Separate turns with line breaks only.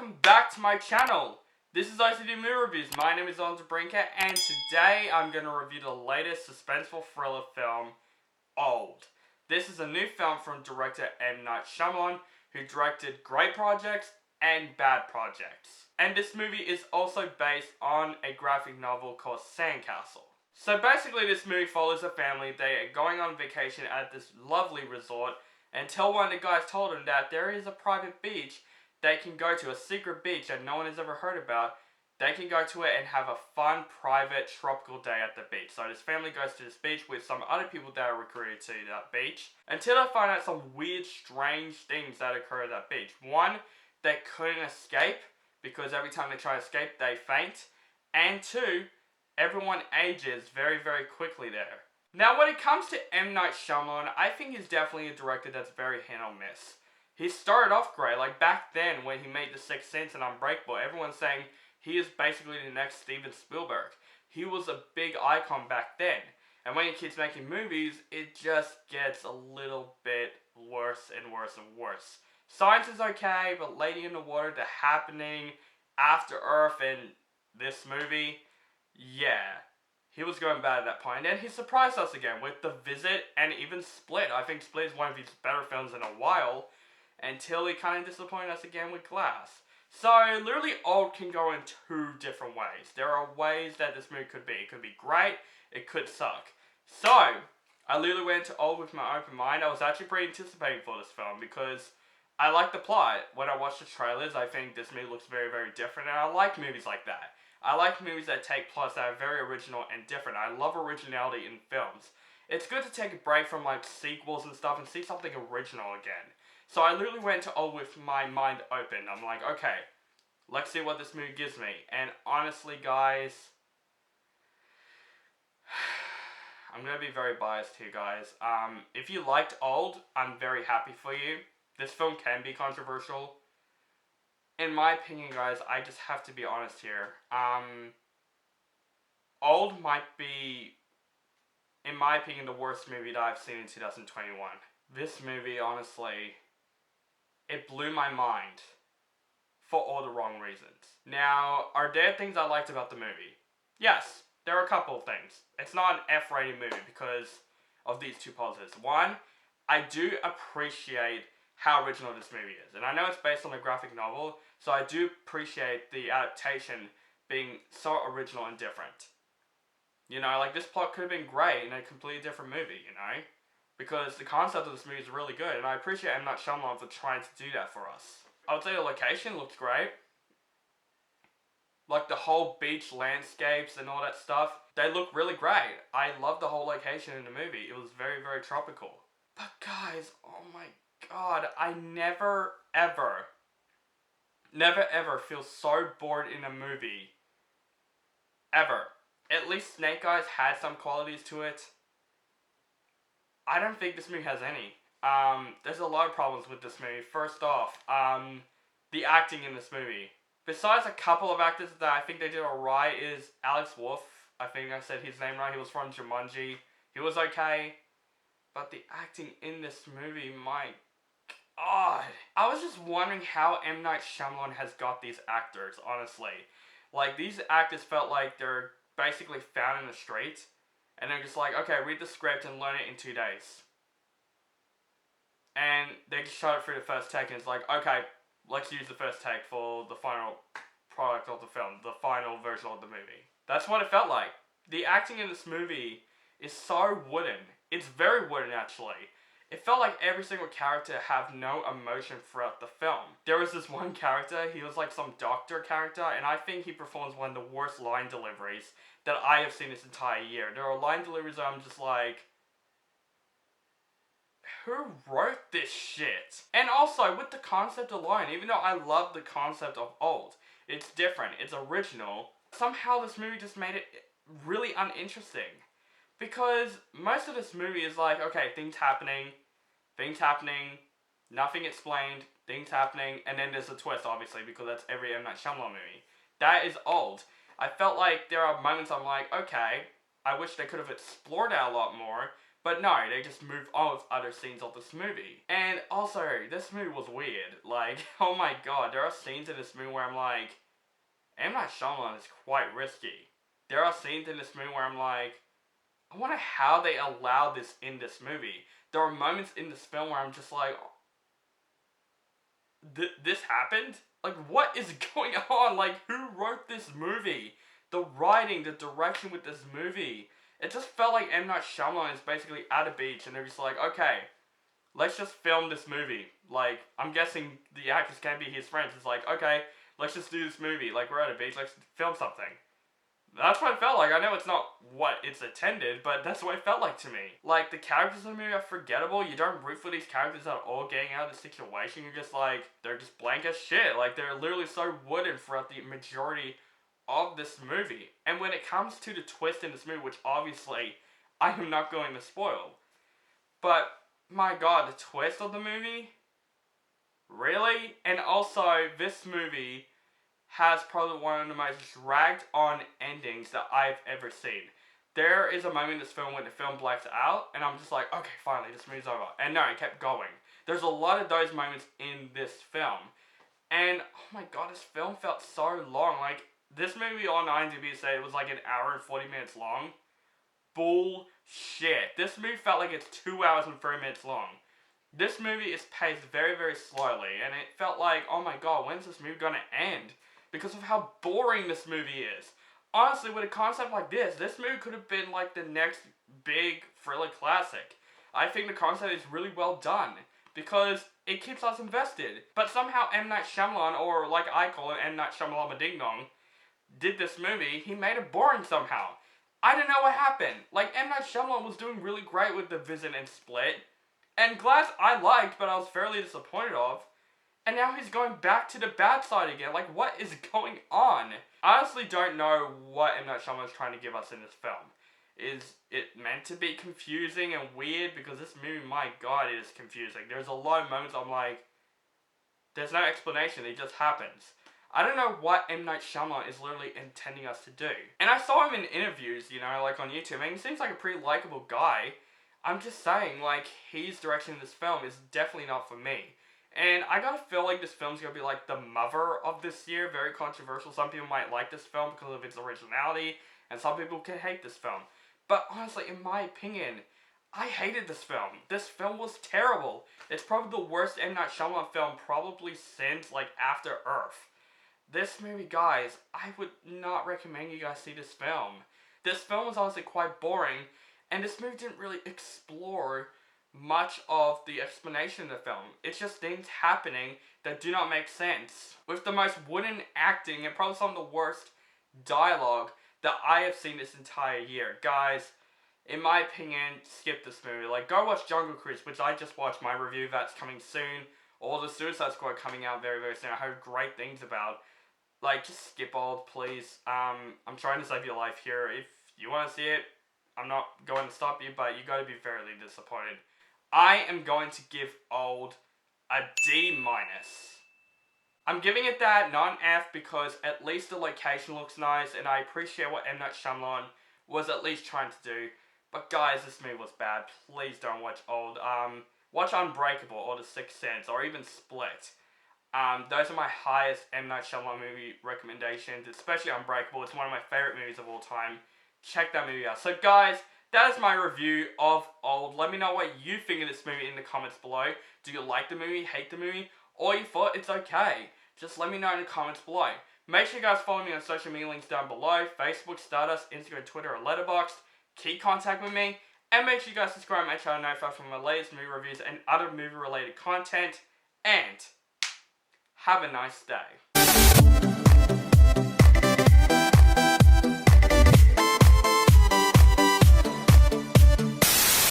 welcome back to my channel. This is ICD Movie Reviews. My name is Andre Brinker, and today I'm going to review the latest suspenseful thriller film, Old. This is a new film from director M. Night Shyamalan, who directed great projects and bad projects. And this movie is also based on a graphic novel called Sandcastle. So basically this movie follows a family. They are going on vacation at this lovely resort until one of the guys told them that there is a private beach they can go to, a secret beach that no one has ever heard about. They can go to it and have a fun, private, tropical day at the beach. So this family goes to this beach with some other people that are recruited to that beach until they find out some weird, strange things that occur at that beach. One, they couldn't escape because every time they try to escape, they faint. And two, everyone ages very, very quickly there. Now, when it comes to M. Night Shyamalan, I think he's definitely a director that's very hit or miss. He started off great, like back then when he made The Sixth Sense and Unbreakable, everyone's saying he is basically the next Steven Spielberg. He was a big icon back then. And when he keeps making movies, it just gets a little bit worse and worse and worse. Science is okay, but Lady in the Water, The Happening, After Earth, and this movie, yeah. He was going bad at that point. And then he surprised us again with The Visit and even Split. I think Split is one of his better films in a while, until he kind of disappointed us again with Glass. So, literally, Old can go in two different ways. There are ways that this movie could be. It could be great, it could suck. So, I literally went to Old with my open mind. I was actually pretty anticipating for this film because I like the plot. When I watched the trailers, I think this movie looks very, very different, and I like movies like that. I like movies that take plots that are very original and different. I love originality in films. It's good to take a break from like sequels and stuff and see something original again. So I literally went to Old with my mind open. I'm like, okay, let's see what this movie gives me. And honestly, guys, I'm going to be very biased here, guys. If you liked Old, I'm very happy for you. This film can be controversial. In my opinion, guys, I just have to be honest here. Old might be, in my opinion, the worst movie that I've seen in 2021. This movie, honestly, it blew my mind for all the wrong reasons. Now, are there things I liked about the movie? Yes, there are a couple of things. It's not an F-rated movie because of these two positives. One, I do appreciate how original this movie is. And I know it's based on a graphic novel, so I do appreciate the adaptation being so original and different. You know, like this plot could have been great in a completely different movie, you know? Because the concept of this movie is really good, and I appreciate M. Night Shyamalan for trying to do that for us. I would say the location looks great. Like the whole beach landscapes and all that stuff, they look really great. I love the whole location in the movie. It was very, very tropical. But guys, oh my god, I never ever feel so bored in a movie. Ever. At least Snake Eyes had some qualities to it. I don't think this movie has any. There's a lot of problems with this movie. First off, the acting in this movie. Besides a couple of actors that I think they did alright is Alex Wolff. I think I said his name right. He was from Jumanji. He was okay. But the acting in this movie, my god. I was just wondering how M. Night Shyamalan has got these actors, honestly. Like, these actors felt like they're basically found in the streets. And they're just like, okay, read the script and learn it in 2 days. And they just shot it through the first take and it's like, okay, let's use the first take for the final product of the film, the final version of the movie. That's what it felt like. The acting in this movie is so wooden. It's very wooden, actually. It felt like every single character had no emotion throughout the film. There was this one character, he was like some doctor character, and I think he performs one of the worst line deliveries that I have seen this entire year. There are line deliveries that I'm just like, who wrote this shit? And also, with the concept alone, even though I love the concept of Old, it's different, it's original, somehow this movie just made it really uninteresting. Because most of this movie is like, okay, things happening, nothing explained, things happening, and then there's a twist, obviously, because that's every M. Night Shyamalan movie. That is Old. I felt like there are moments I'm like, okay, I wish they could have explored that a lot more, But no, they just move on with other scenes of this movie. And also, this movie was weird. Like, oh my god, there are scenes in this movie where I'm like, M. Night Shyamalan is quite risky. There are scenes in this movie where I'm like, I wonder how they allowed this in this movie. There are moments in this film where I'm just like, this happened? Like, what is going on? Like, who wrote this movie? The writing, the direction with this movie. It just felt like M. Night Shyamalan is basically at a beach and they're just like, okay, let's just film this movie. Like, I'm guessing the actors can't be his friends. It's like, okay, let's just do this movie. Like, we're at a beach, let's film something. That's what it felt like. I know it's not what it's intended, but that's what it felt like to me. Like, the characters in the movie are forgettable. You don't root for these characters at all getting out of the situation. You're just like, they're just blank as shit. Like, they're literally so wooden throughout the majority of this movie. And when it comes to the twist in this movie, which obviously I am not going to spoil, but my god, the twist of the movie? Really? And also, this movie has probably one of the most dragged on endings that I've ever seen. There is a moment in this film when the film blacks out, and I'm just like, okay, finally, this movie's over. And no, it kept going. There's a lot of those moments in this film. And, oh my god, this film felt so long. Like, this movie on IMDb said it was like an hour and 40 minutes long. Bullshit. This movie felt like it's 2 hours and 30 minutes long. This movie is paced very, very slowly, and it felt like, oh my god, when's this movie gonna end? Because of how boring this movie is. Honestly, with a concept like this movie could have been like the next big thriller classic. I think the concept is really well done, because it keeps us invested. But somehow M. Night Shyamalan, or like I call it, M. Night Shyamalan Ding Dong, did this movie, he made it boring somehow. I don't know what happened. Like, M. Night Shyamalan was doing really great with The Visit and Split, and Glass I liked, but I was fairly disappointed of. And now he's going back to the bad side again. Like, what is going on? I honestly don't know what M. Night Shyamalan is trying to give us in this film. Is it meant to be confusing and weird? Because this movie, my god, it is confusing. There's a lot of moments I'm like, there's no explanation, it just happens. I don't know what M. Night Shyamalan is literally intending us to do. And I saw him in interviews, you know, like on YouTube, and he seems like a pretty likable guy. I'm just saying, like, his direction in this film is definitely not for me. And I gotta feel like this film's gonna be like the mother of this year, very controversial. Some people might like this film because of its originality, and some people can hate this film. But honestly, in my opinion, I hated this film. This film was terrible. It's probably the worst M. Night Shyamalan film probably since, like, After Earth. This movie, guys, I would not recommend you guys see this film. This film was honestly quite boring, and this movie didn't really explore much of the explanation of the film. It's just things happening that do not make sense. With the most wooden acting and probably some of the worst dialogue that I have seen this entire year. Guys, in my opinion, skip this movie. Like, go watch Jungle Cruise, which I just watched my review that's coming soon. Or the Suicide Squad coming out very, very soon. I heard great things about. Like, just skip Old, please. I'm trying to save your life here. If you want to see it, I'm not going to stop you, but you got to be fairly disappointed. I am going to give Old a D-. I'm giving it that, not an F, because at least the location looks nice, and I appreciate what M. Night Shyamalan was at least trying to do. But guys, this movie was bad. Please don't watch Old. Watch Unbreakable, or The Sixth Sense, or even Split. Those are my highest M. Night Shyamalan movie recommendations, especially Unbreakable. It's one of my favorite movies of all time. Check that movie out. So guys, that is my review of Old. Let me know what you think of this movie in the comments below. Do you like the movie, hate the movie, or you thought it's okay? Just let me know in the comments below. Make sure you guys follow me on social media links down below. Facebook, Stardust, Instagram, Twitter, or Letterboxd. Keep contact with me. And make sure you guys subscribe and make sure I notify from my latest movie reviews and other movie related content. And have a nice day.